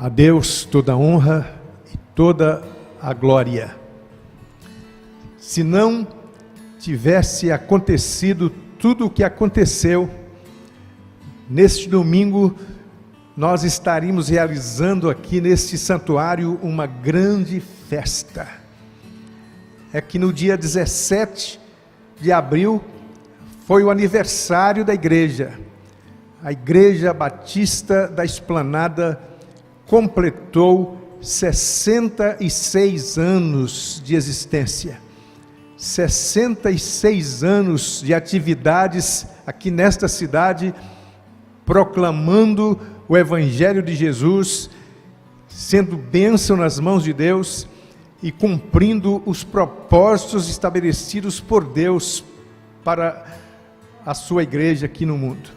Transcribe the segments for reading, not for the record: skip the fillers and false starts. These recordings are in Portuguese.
A Deus toda a honra e toda a glória. Se não tivesse acontecido tudo o que aconteceu, neste domingo nós estaríamos realizando aqui neste santuário uma grande festa. É que no dia 17 de abril foi o aniversário da igreja. A Igreja Batista da Esplanada completou 66 anos de existência. 66 anos de atividades aqui nesta cidade, proclamando o Evangelho de Jesus, sendo bênção nas mãos de Deus e cumprindo os propósitos estabelecidos por Deus para a sua igreja aqui no mundo.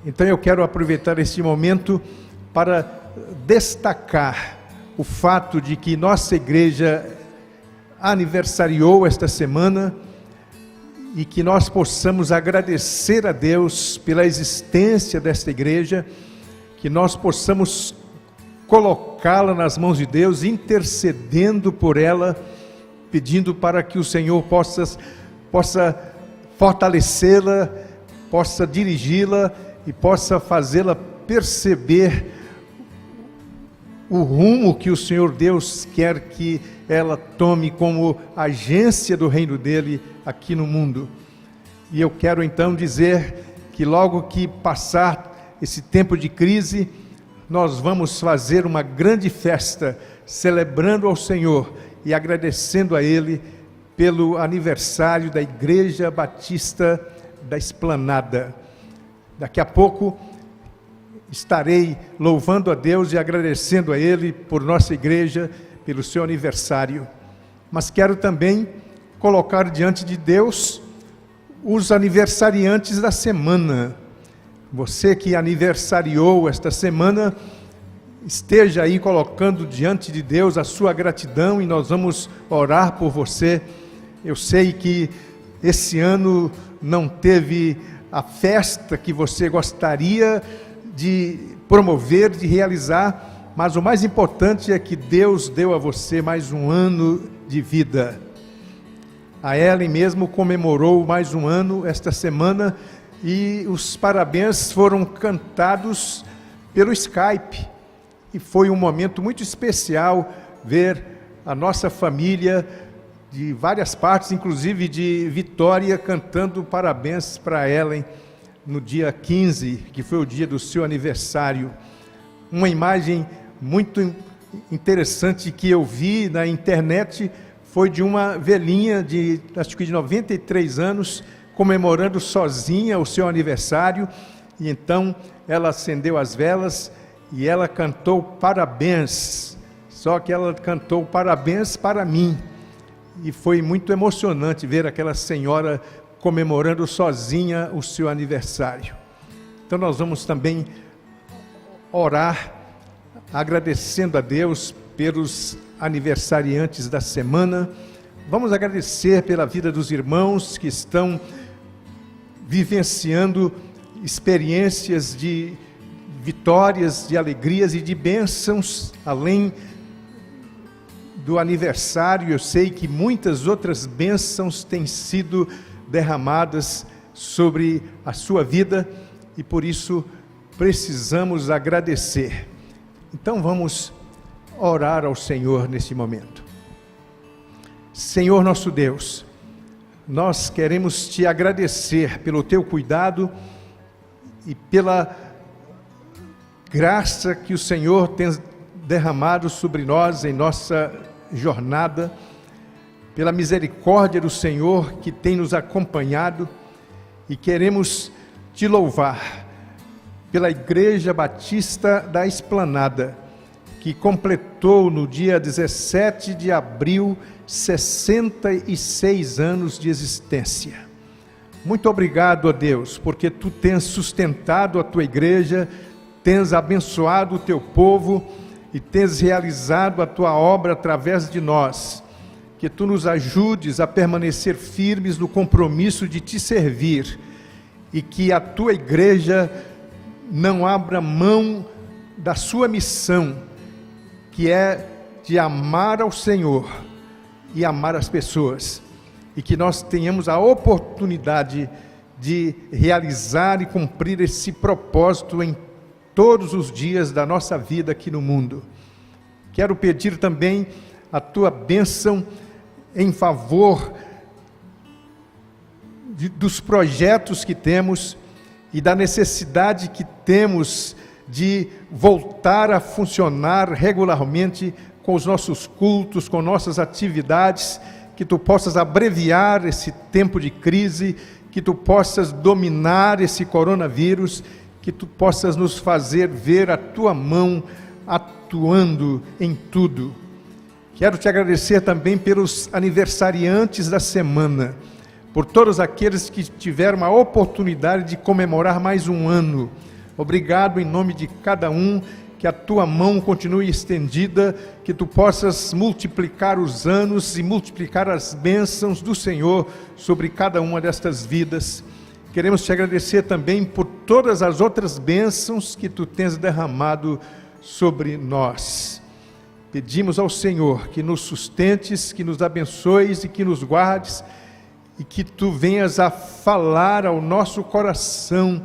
Então eu quero aproveitar este momento para destacar o fato de que nossa igreja aniversariou esta semana e que nós possamos agradecer a Deus pela existência desta igreja, que nós possamos colocá-la nas mãos de Deus, intercedendo por ela, pedindo para que o Senhor possa fortalecê-la, possa dirigi-la e possa fazê-la perceber o rumo que o Senhor Deus quer que ela tome como agência do reino dele aqui no mundo. E eu quero então dizer que logo que passar esse tempo de crise, nós vamos fazer uma grande festa, celebrando ao Senhor e agradecendo a Ele pelo aniversário da Igreja Batista da Esplanada. Daqui a pouco estarei louvando a Deus e agradecendo a Ele por nossa igreja, pelo seu aniversário. Mas quero também colocar diante de Deus os aniversariantes da semana. Você que aniversariou esta semana, esteja aí colocando diante de Deus a sua gratidão e nós vamos orar por você. Eu sei que esse ano não teve a festa que você gostaria de promover, de realizar, mas o mais importante é que Deus deu a você mais um ano de vida. A Ellen mesmo comemorou mais um ano esta semana e os parabéns foram cantados pelo Skype. E foi um momento muito especial ver a nossa família de várias partes, inclusive de Vitória, cantando parabéns para Ellen no dia 15, que foi o dia do seu aniversário. Uma imagem muito interessante que eu vi na internet foi de uma velhinha acho que de 93 anos, comemorando sozinha o seu aniversário, e então ela acendeu as velas e ela cantou parabéns, só que ela cantou parabéns para mim, e foi muito emocionante ver aquela senhora comemorando sozinha o seu aniversário. Então nós vamos também orar, agradecendo a Deus pelos aniversariantes da semana. Vamos agradecer pela vida dos irmãos que estão vivenciando experiências de vitórias, de alegrias e de bênçãos, além do aniversário. Eu sei que muitas outras bênçãos têm sido derramadas sobre a sua vida e por isso precisamos agradecer. Então vamos orar ao Senhor nesse momento. Senhor nosso Deus, nós queremos te agradecer pelo teu cuidado e pela graça que o Senhor tem derramado sobre nós em nossa jornada, pela misericórdia do Senhor que tem nos acompanhado, e queremos te louvar pela Igreja Batista da Esplanada, que completou no dia 17 de abril 66 anos de existência. Muito obrigado a Deus, porque tu tens sustentado a tua igreja, tens abençoado o teu povo e tens realizado a tua obra através de nós. Que tu nos ajudes a permanecer firmes no compromisso de te servir e que a tua igreja não abra mão da sua missão que é de amar ao Senhor e amar as pessoas, e que nós tenhamos a oportunidade de realizar e cumprir esse propósito em todos os dias da nossa vida aqui no mundo. Quero pedir também a tua bênção em favor dos projetos que temos e da necessidade que temos de voltar a funcionar regularmente com os nossos cultos, com nossas atividades, que tu possas abreviar esse tempo de crise, que tu possas dominar esse coronavírus, que tu possas nos fazer ver a tua mão atuando em tudo. Quero te agradecer também pelos aniversariantes da semana, por todos aqueles que tiveram a oportunidade de comemorar mais um ano. Obrigado em nome de cada um, que a tua mão continue estendida, que tu possas multiplicar os anos e multiplicar as bênçãos do Senhor sobre cada uma destas vidas. Queremos te agradecer também por todas as outras bênçãos que tu tens derramado sobre nós. Pedimos ao Senhor que nos sustentes, que nos abençoes e que nos guardes, e que tu venhas a falar ao nosso coração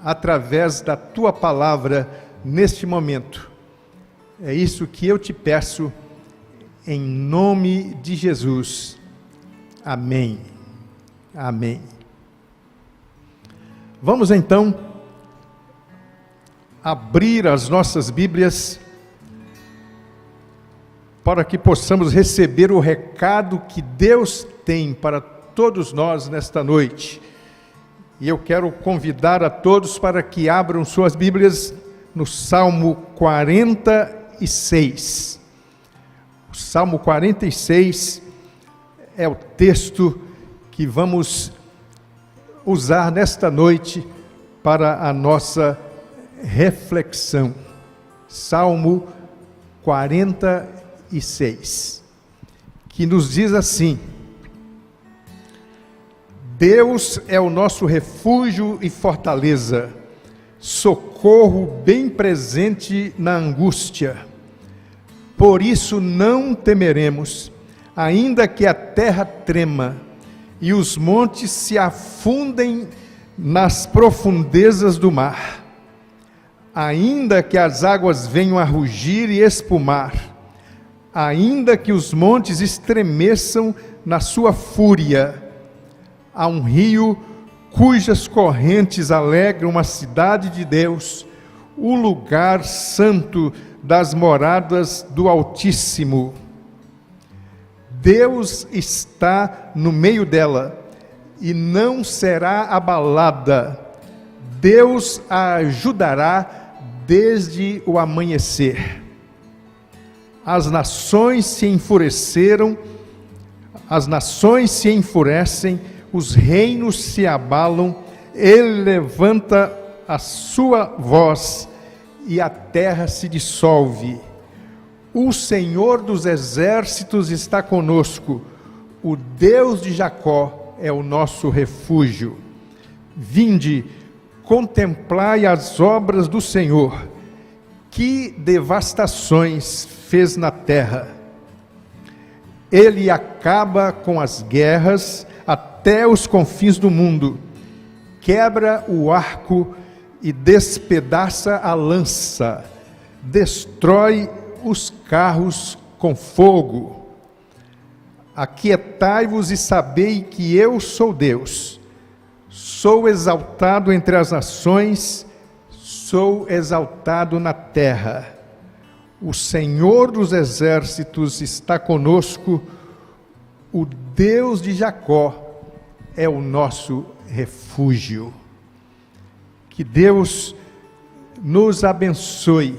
através da tua palavra neste momento. É isso que eu te peço, em nome de Jesus. Amém. Amém. Vamos então abrir as nossas Bíblias para que possamos receber o recado que Deus tem para todos nós nesta noite. E eu quero convidar a todos para que abram suas Bíblias no Salmo 46. O Salmo 46 é o texto que vamos usar nesta noite para a nossa reflexão. Salmo 46, que nos diz assim: Deus é o nosso refúgio e fortaleza, socorro bem presente na angústia. Por isso não temeremos, ainda que a terra trema e os montes se afundem nas profundezas do mar, ainda que as águas venham a rugir e espumar, ainda que os montes estremeçam na sua fúria. Há um rio cujas correntes alegram a cidade de Deus, o lugar santo das moradas do Altíssimo. Deus está no meio dela e não será abalada. Deus a ajudará desde o amanhecer. As nações se enfureceram, as nações se enfurecem, os reinos se abalam, ele levanta a sua voz e a terra se dissolve. O Senhor dos exércitos está conosco, o Deus de Jacó é o nosso refúgio. Vinde, contemplai as obras do Senhor, que devastações fez na terra. Ele acaba com as guerras até os confins do mundo, quebra o arco e despedaça a lança, destrói os carros com fogo. Aquietai-vos e sabei que eu sou Deus. Sou exaltado entre as nações, sou exaltado na terra. O Senhor dos exércitos está conosco, o Deus de Jacó é o nosso refúgio. Que Deus nos abençoe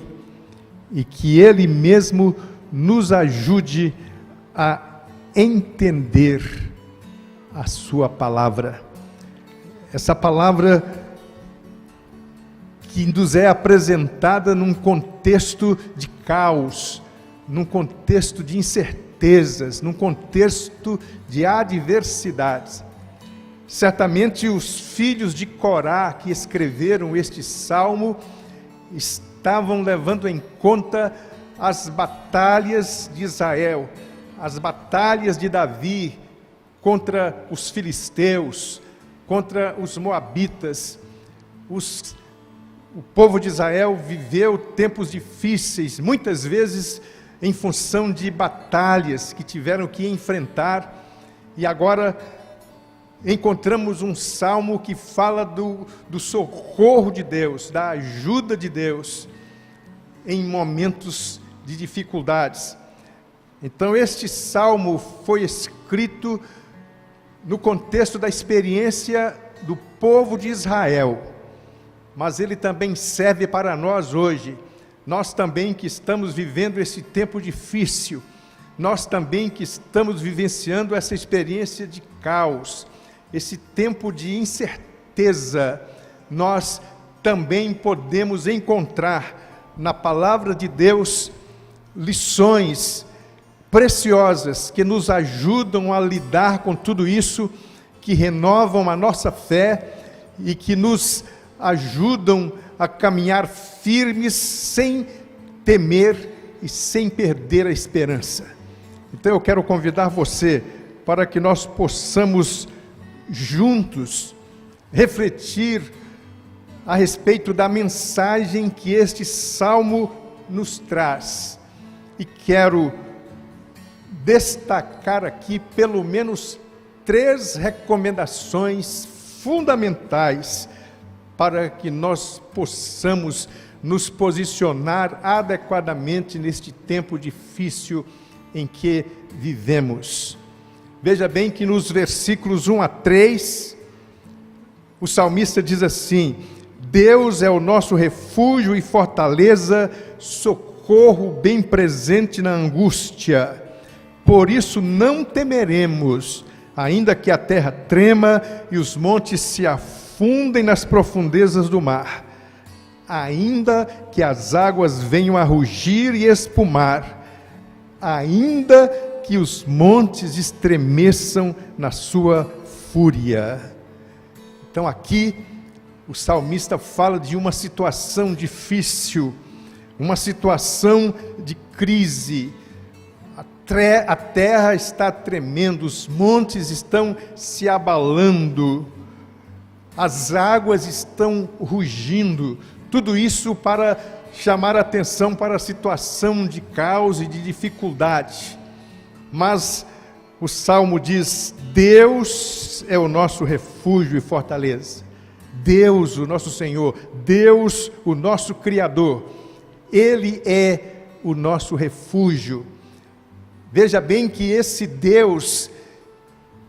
e que Ele mesmo nos ajude a entender a sua palavra. Essa palavra que nos é apresentada num contexto de caos, num contexto de incertezas, num contexto de adversidades. Certamente os filhos de Corá que escreveram este salmo estavam levando em conta as batalhas de Israel, as batalhas de Davi contra os filisteus, contra os moabitas. O povo de Israel viveu tempos difíceis, muitas vezes em função de batalhas que tiveram que enfrentar, e agora encontramos um salmo que fala do socorro de Deus, da ajuda de Deus em momentos de dificuldades. Então este salmo foi escrito no contexto da experiência do povo de Israel, mas ele também serve para nós hoje, nós também que estamos vivendo esse tempo difícil, nós também que estamos vivenciando essa experiência de caos, esse tempo de incerteza. Nós também podemos encontrar na palavra de Deus lições preciosas que nos ajudam a lidar com tudo isso, que renovam a nossa fé e que nos ajudam a caminhar firmes sem temer e sem perder a esperança. Então eu quero convidar você para que nós possamos juntos refletir a respeito da mensagem que este salmo nos traz. E quero destacar aqui pelo menos 3 recomendações fundamentais para que nós possamos nos posicionar adequadamente neste tempo difícil em que vivemos. Veja bem que nos versículos 1 a 3, o salmista diz assim: Deus é o nosso refúgio e fortaleza, socorro bem presente na angústia. Por isso não temeremos, ainda que a terra trema e os montes se afundem nas profundezas do mar, ainda que as águas venham a rugir e espumar, ainda que os montes estremeçam na sua fúria. Então aqui o salmista fala de uma situação difícil, uma situação de crise. A terra está tremendo, os montes estão se abalando, as águas estão rugindo, tudo isso para chamar a atenção para a situação de caos e de dificuldade. Mas o Salmo diz: Deus é o nosso refúgio e fortaleza. Deus, o nosso Senhor, Deus, o nosso Criador, Ele é o nosso refúgio. Veja bem que esse Deus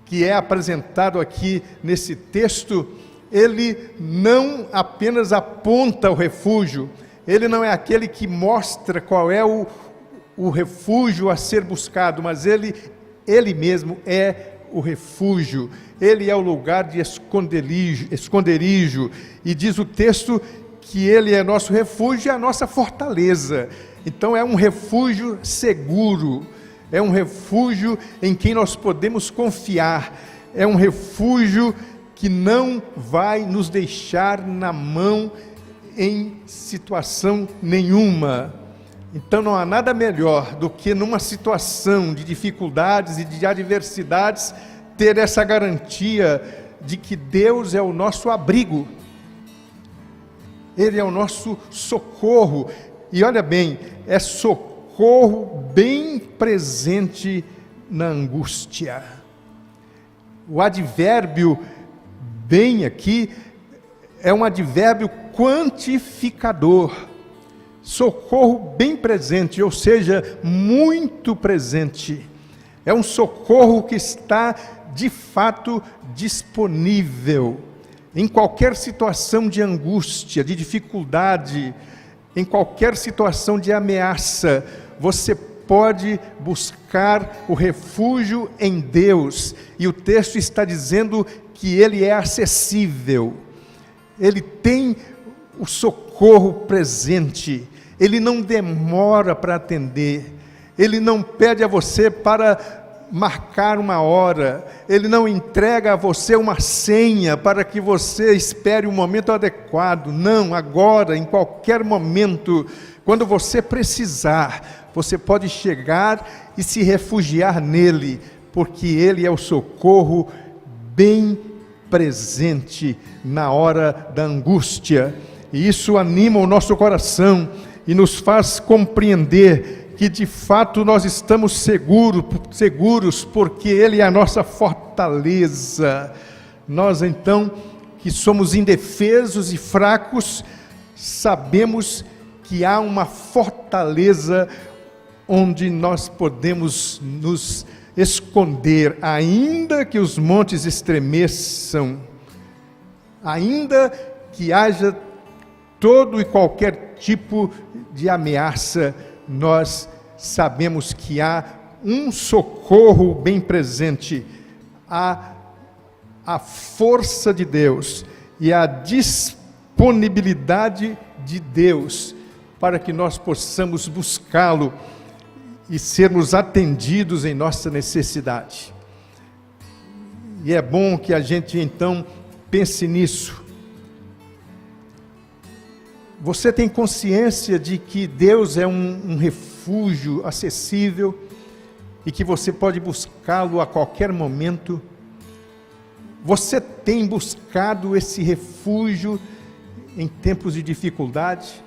que é apresentado aqui nesse texto, Ele não apenas aponta o refúgio, Ele não é aquele que mostra qual é o refúgio a ser buscado, mas Ele mesmo é o refúgio, Ele é o lugar de esconderijo, e diz o texto que Ele é nosso refúgio e a nossa fortaleza. Então é um refúgio seguro, é um refúgio em quem nós podemos confiar, é um refúgio que não vai nos deixar na mão em situação nenhuma. Então não há nada melhor do que numa situação de dificuldades e de adversidades ter essa garantia de que Deus é o nosso abrigo, Ele é o nosso socorro. E olha bem, é socorro bem presente na angústia. O advérbio bem aqui é um advérbio quantificador. Socorro bem presente, ou seja, muito presente. É um socorro que está de fato disponível em qualquer situação de angústia, de dificuldade, em qualquer situação de ameaça. Você pode buscar o refúgio em Deus, e o texto está dizendo que Ele é acessível, Ele tem o socorro presente, Ele não demora para atender, Ele não pede a você para marcar uma hora, Ele não entrega a você uma senha para que você espere o momento adequado. Não, agora, em qualquer momento, Quando você precisar, você pode chegar e se refugiar nele, porque ele é o socorro bem presente na hora da angústia. E isso anima o nosso coração e nos faz compreender que de fato nós estamos seguros, porque ele é a nossa fortaleza. Nós então, que somos indefesos e fracos, sabemos que há uma fortaleza onde nós podemos nos esconder, ainda que os montes estremeçam, ainda que haja todo e qualquer tipo de ameaça, nós sabemos que há um socorro bem presente, a força de Deus e a disponibilidade de Deus para que nós possamos buscá-lo e sermos atendidos em nossa necessidade. E é bom que a gente então pense nisso. Você tem consciência de que Deus é um refúgio acessível e que você pode buscá-lo a qualquer momento? Você tem buscado esse refúgio em tempos de dificuldade?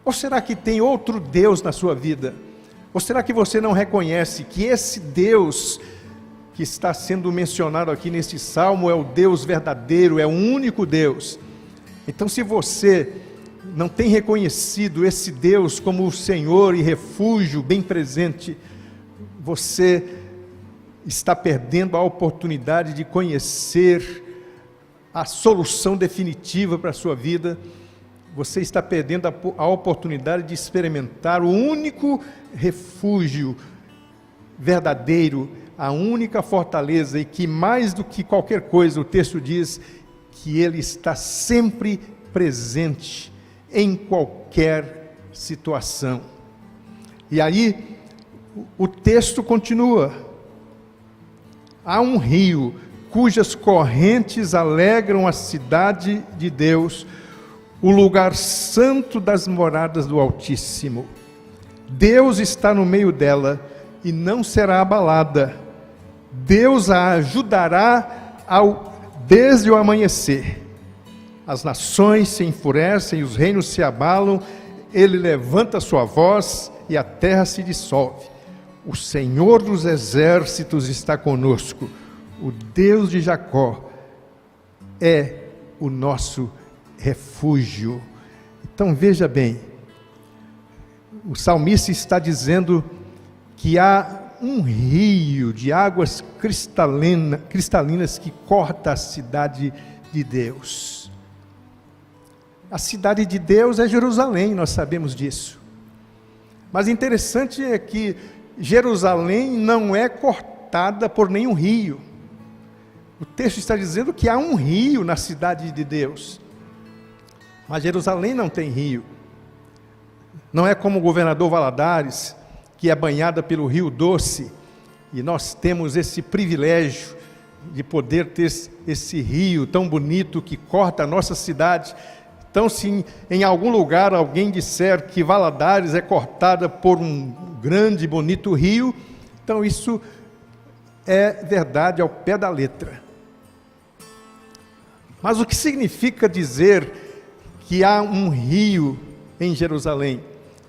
Ou será que tem outro Deus na sua vida? Ou será que você não reconhece que esse Deus que está sendo mencionado aqui neste salmo é o Deus verdadeiro, é o único Deus? Então, se você não tem reconhecido esse Deus como o Senhor e refúgio bem presente, você está perdendo a oportunidade de conhecer a solução definitiva para a sua vida. Você está perdendo a oportunidade de experimentar o único refúgio verdadeiro, a única fortaleza, e que mais do que qualquer coisa, o texto diz que ele está sempre presente em qualquer situação. E aí o texto continua: há um rio cujas correntes alegram a cidade de Deus, o lugar santo das moradas do Altíssimo. Deus está no meio dela e não será abalada. Deus a ajudará desde o amanhecer. As nações se enfurecem, os reinos se abalam, ele levanta sua voz e a terra se dissolve. O Senhor dos exércitos está conosco, o Deus de Jacó é o nosso refúgio. Então veja bem, o salmista está dizendo que há um rio de águas cristalinas que corta a cidade de Deus. A cidade de Deus é Jerusalém, nós sabemos disso. Mas interessante é que Jerusalém não é cortada por nenhum rio. O texto está dizendo que há um rio na cidade de Deus. Mas Jerusalém não tem rio. Não é como o governador Valadares, que é banhada pelo Rio Doce, e nós temos esse privilégio de poder ter esse rio tão bonito que corta a nossa cidade. Então, se em algum lugar alguém disser que Valadares é cortada por um grande e bonito rio, então isso é verdade ao pé da letra. Mas o que significa dizer que há um rio em Jerusalém?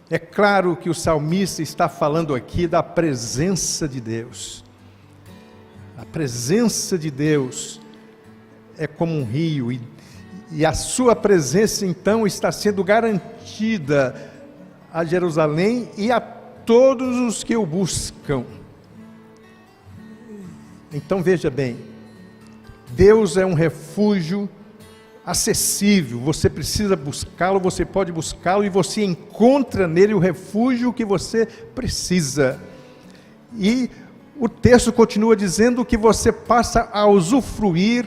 É claro que o salmista está falando aqui da presença de Deus. A presença de Deus é como um rio, e a sua presença então está sendo garantida a Jerusalém e a todos os que o buscam. Então veja bem, Deus é um refúgio acessível, você precisa buscá-lo, você pode buscá-lo e você encontra nele o refúgio que você precisa. E o texto continua dizendo que você passa a usufruir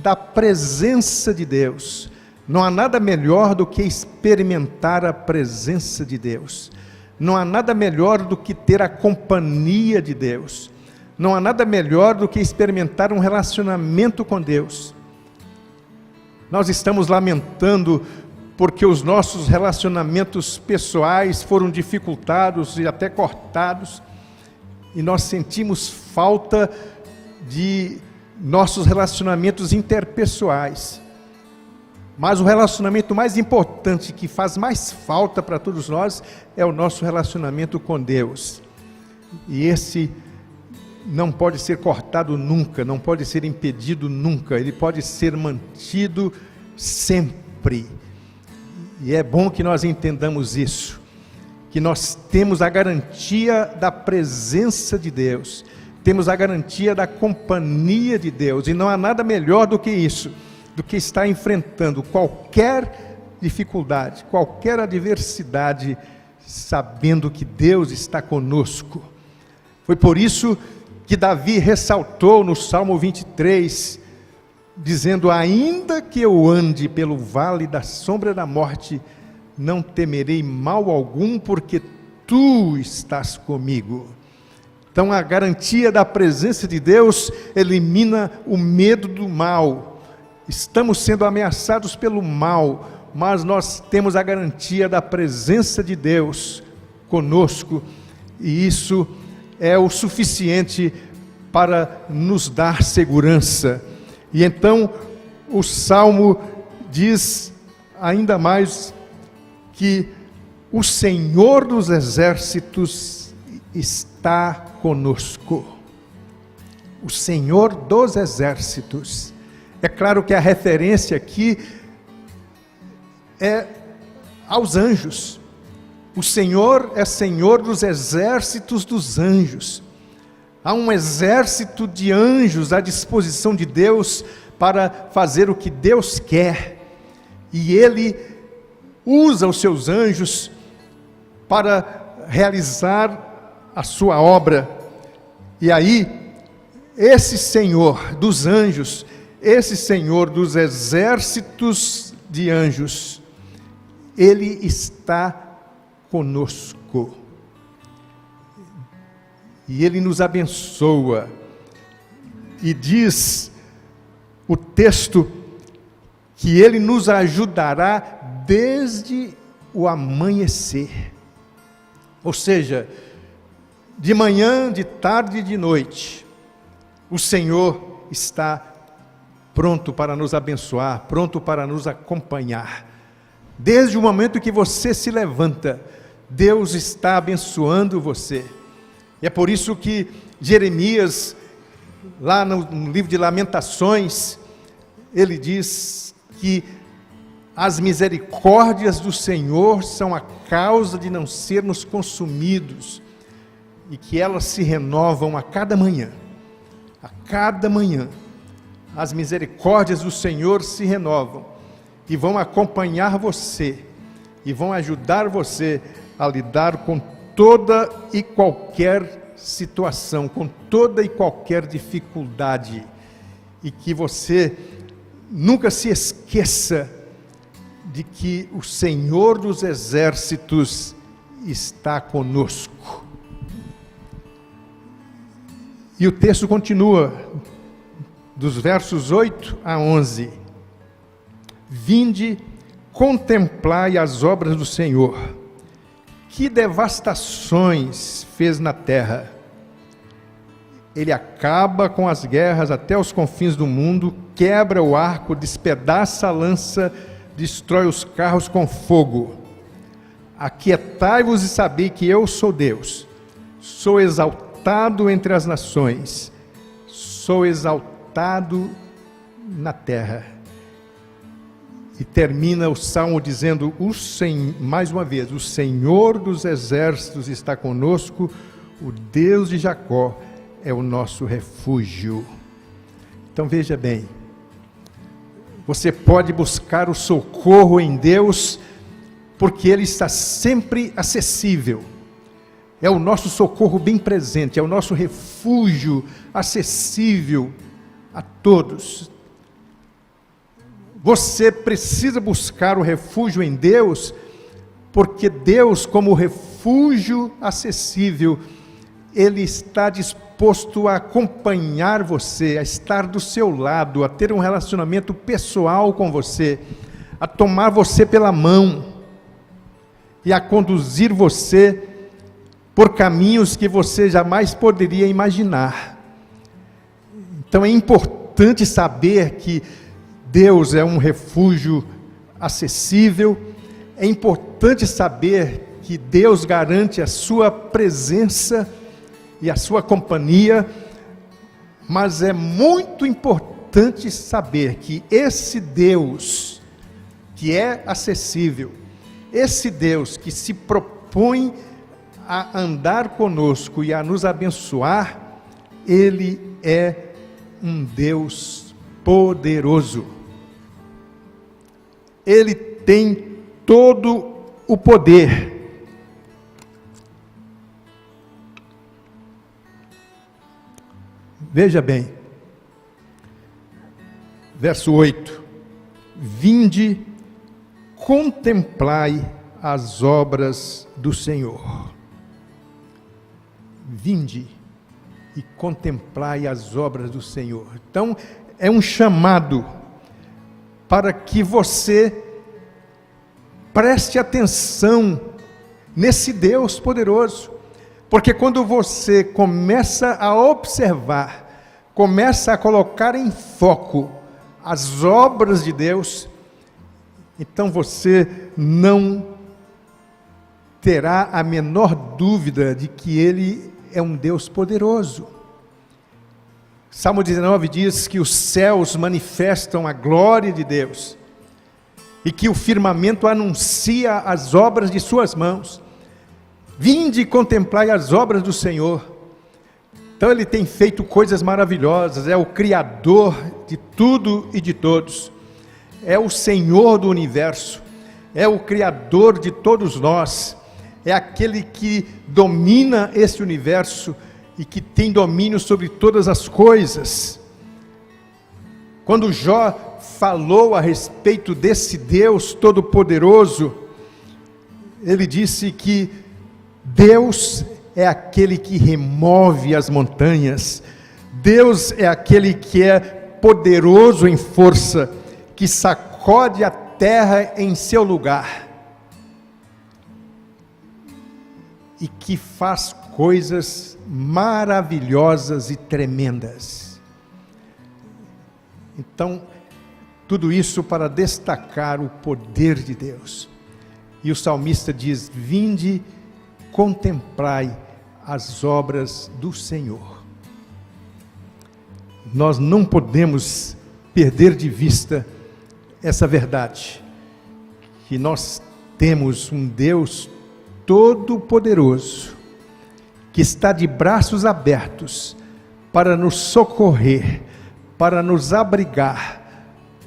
da presença de Deus. Não há nada melhor do que experimentar a presença de Deus. Não há nada melhor do que ter a companhia de Deus. Não há nada melhor do que experimentar um relacionamento com Deus. Nós estamos lamentando porque os nossos relacionamentos pessoais foram dificultados e até cortados, e nós sentimos falta de nossos relacionamentos interpessoais. Mas o relacionamento mais importante, que faz mais falta para todos nós, é o nosso relacionamento com Deus. E esse não pode ser cortado nunca, não pode ser impedido nunca, ele pode ser mantido sempre. E é bom que nós entendamos isso, que nós temos a garantia da presença de Deus, temos a garantia da companhia de Deus, e não há nada melhor do que isso, do que estar enfrentando qualquer dificuldade, qualquer adversidade, sabendo que Deus está conosco. Foi por isso que Davi ressaltou no Salmo 23, dizendo: ainda que eu ande pelo vale da sombra da morte, não temerei mal algum, porque tu estás comigo. Então a garantia da presença de Deus elimina o medo do mal. Estamos sendo ameaçados pelo mal, mas nós temos a garantia da presença de Deus conosco, e isso é o suficiente para nos dar segurança. E então o Salmo diz ainda mais que o Senhor dos exércitos está conosco. O Senhor dos exércitos. É claro que a referência aqui é aos anjos. O Senhor é Senhor dos exércitos dos anjos. Há um exército de anjos à disposição de Deus para fazer o que Deus quer. E Ele usa os seus anjos para realizar a sua obra. E aí, esse Senhor dos anjos, esse Senhor dos exércitos de anjos, Ele está conosco. E Ele nos abençoa. E diz o texto que Ele nos ajudará desde o amanhecer. Ou seja, de manhã, de tarde e de noite, o Senhor está pronto para nos abençoar, pronto para nos acompanhar. Desde o momento que você se levanta, Deus está abençoando você. E é por isso que Jeremias, lá no livro de Lamentações, ele diz que as misericórdias do Senhor são a causa de não sermos consumidos, e que elas se renovam a cada manhã. A cada manhã, as misericórdias do Senhor se renovam, e vão acompanhar você, e vão ajudar você a lidar com toda e qualquer situação, com toda e qualquer dificuldade, e que você nunca se esqueça de que o Senhor dos exércitos está conosco. E o texto continua, dos versos 8 a 11. Vinde, contemplai as obras do Senhor, que devastações fez na terra. Ele acaba com as guerras até os confins do mundo, quebra o arco, despedaça a lança, destrói os carros com fogo. Aquietai-vos e sabei que eu sou Deus. Sou exaltado entre as nações, sou exaltado na terra. E termina o Salmo dizendo, mais uma vez, o Senhor dos exércitos está conosco, o Deus de Jacó é o nosso refúgio. Então veja bem, você pode buscar o socorro em Deus, porque Ele está sempre acessível. É o nosso socorro bem presente, é o nosso refúgio acessível a todos. Você precisa buscar o refúgio em Deus, porque Deus, como refúgio acessível, Ele está disposto a acompanhar você, a estar do seu lado, a ter um relacionamento pessoal com você, a tomar você pela mão e a conduzir você por caminhos que você jamais poderia imaginar. Então é importante saber que Deus é um refúgio acessível, é importante saber que Deus garante a sua presença e a sua companhia, mas é muito importante saber que esse Deus que é acessível, esse Deus que se propõe a andar conosco e a nos abençoar, Ele é um Deus poderoso. Ele tem todo o poder. Veja bem, verso 8: vinde, contemplai as obras do Senhor. Vinde e contemplai as obras do Senhor. Então, é um chamado para que você preste atenção nesse Deus poderoso, porque quando você começa a observar, começa a colocar em foco as obras de Deus, então você não terá a menor dúvida de que Ele é um Deus poderoso. Salmo 19 diz que os céus manifestam a glória de Deus, e que o firmamento anuncia as obras de suas mãos. Vinde e contemplai as obras do Senhor. Então Ele tem feito coisas maravilhosas, é o Criador de tudo e de todos, é o Senhor do universo, é o Criador de todos nós, é aquele que domina esse universo e que tem domínio sobre todas as coisas. Quando Jó falou a respeito desse Deus Todo-Poderoso, ele disse que Deus é aquele que remove as montanhas, Deus é aquele que é poderoso em força, que sacode a terra em seu lugar, e que faz coisas maravilhosas e tremendas. Então, tudo isso para destacar o poder de Deus. E o salmista diz: vinde, contemplai as obras do Senhor. Nós não podemos perder de vista essa verdade, que nós temos um Deus Todo-Poderoso, que está de braços abertos para nos socorrer, para nos abrigar,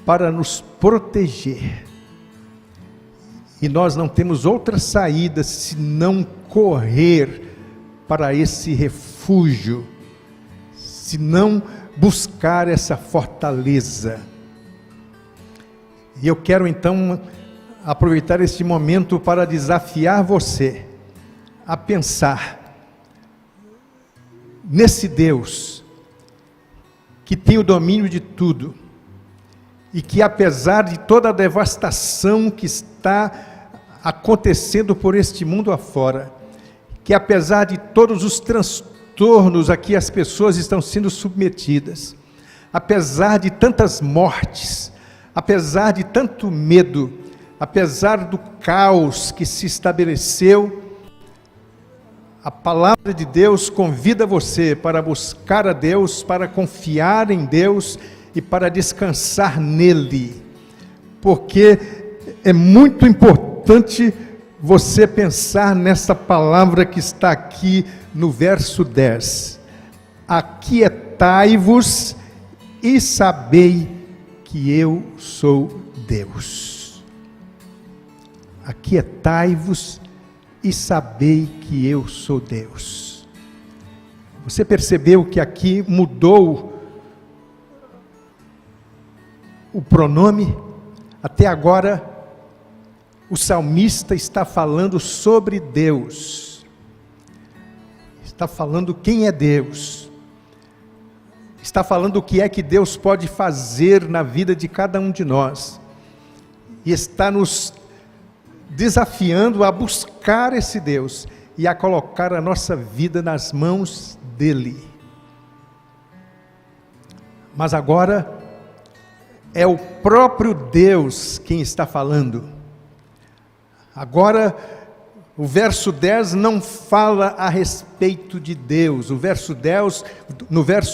para nos proteger. E nós não temos outra saída senão correr para esse refúgio, senão buscar essa fortaleza. E eu quero então aproveitar este momento para desafiar você a pensar nesse Deus que tem o domínio de tudo, e que apesar de toda a devastação que está acontecendo por este mundo afora, que apesar de todos os transtornos a que as pessoas estão sendo submetidas, apesar de tantas mortes, apesar de tanto medo, apesar do caos que se estabeleceu, a palavra de Deus convida você para buscar a Deus, para confiar em Deus e para descansar nele, porque é muito importante você pensar nessa palavra que está aqui no verso 10: aquietai-vos e sabei que eu sou Deus. Aquietai-vos e sabei que eu sou Deus. Você percebeu que aqui mudou o pronome? Até agora o salmista está falando sobre Deus, está falando quem é Deus, está falando o que é que Deus pode fazer na vida de cada um de nós. e está nos desafiando a buscar esse Deus e a colocar a nossa vida nas mãos dele. Mas agora é o próprio Deus quem está falando. Agora o verso 10 não fala a respeito de Deus. No verso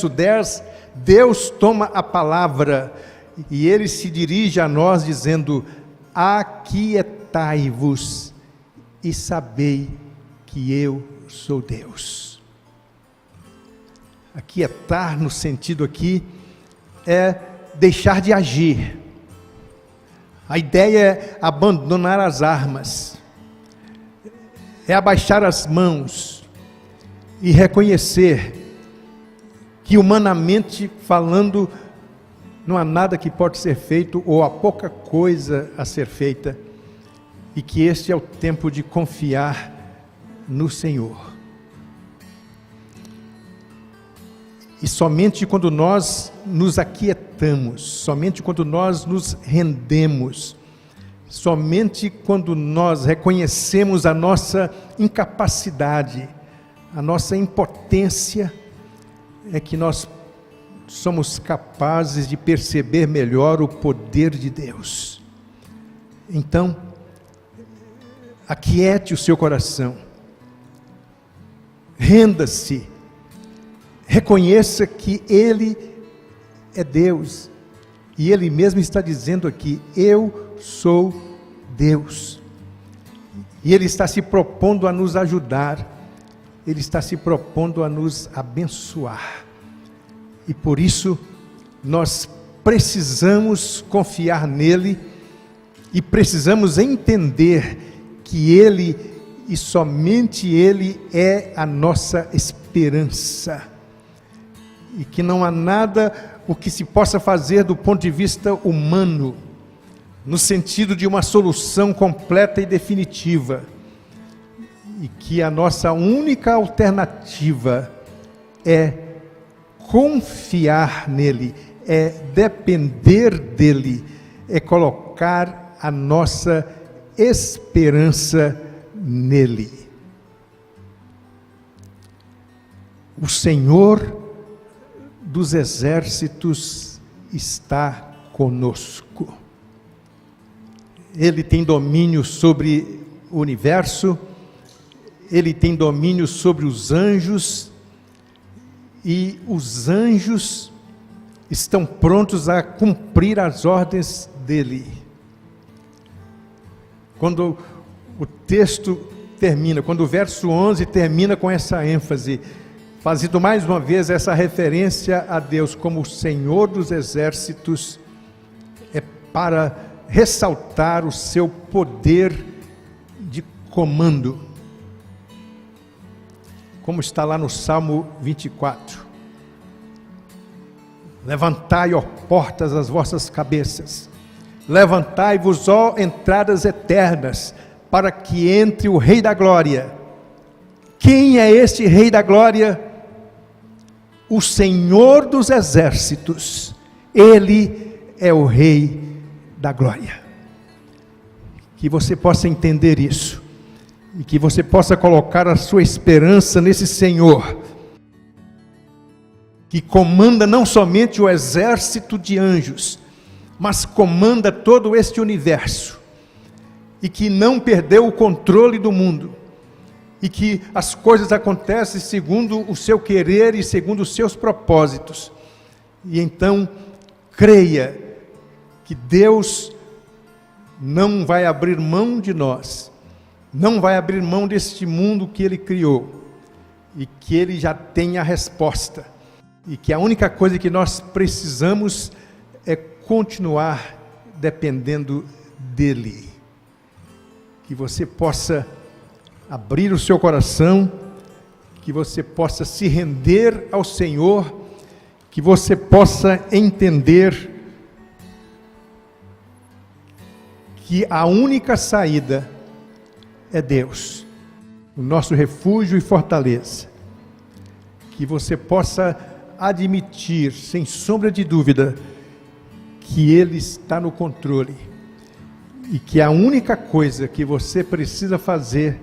10, Deus toma a palavra e ele se dirige a nós dizendo: aquietai-vos e sabei que eu sou Deus. Aquietar no sentido aqui é deixar de agir. A ideia é abandonar as armas, é abaixar as mãos e reconhecer que, humanamente falando, não há nada que pode ser feito ou há pouca coisa a ser feita, e que este é o tempo de confiar no Senhor. E somente quando nós nos aquietamos, somente quando nós nos rendemos, somente quando nós reconhecemos a nossa incapacidade, a nossa impotência, é que nós somos capazes de perceber melhor o poder de Deus. Então, aquiete o seu coração, renda-se, reconheça que Ele é Deus, e Ele mesmo está dizendo aqui: eu sou Deus, e Ele está se propondo a nos ajudar, Ele está se propondo a nos abençoar, e por isso nós precisamos confiar nele, e precisamos entender que Ele, e somente Ele, é a nossa esperança, e que não há nada o que se possa fazer do ponto de vista humano, no sentido de uma solução completa e definitiva, e que a nossa única alternativa é confiar nele, é depender dele, é colocar a nossa esperança nele. O Senhor dos exércitos está conosco. Ele tem domínio sobre o universo, Ele tem domínio sobre os anjos, e os anjos estão prontos a cumprir as ordens dele. Quando o texto termina, quando o verso 11 termina com essa ênfase, fazendo mais uma vez essa referência a Deus como o Senhor dos exércitos, é para ressaltar o seu poder de comando, como está lá no Salmo 24. Levantai, ó portas, as vossas cabeças, levantai-vos, ó entradas eternas, para que entre o Rei da Glória. Quem é este Rei da Glória? O Senhor dos exércitos. Ele é o Rei da Glória. Que você possa entender isso, e que você possa colocar a sua esperança nesse Senhor, que comanda não somente o exército de anjos, mas comanda todo este universo, e que não perdeu o controle do mundo, e que as coisas acontecem segundo o seu querer e segundo os seus propósitos. E então, creia que Deus não vai abrir mão de nós, não vai abrir mão deste mundo que Ele criou, e que Ele já tem a resposta, e que a única coisa que nós precisamos é continuar dependendo dEle. Que você possa abrir o seu coração, que você possa se render ao Senhor, que você possa entender que a única saída é Deus, o nosso refúgio e fortaleza. Que você possa admitir, sem sombra de dúvida, que Ele está no controle, e que a única coisa que você precisa fazer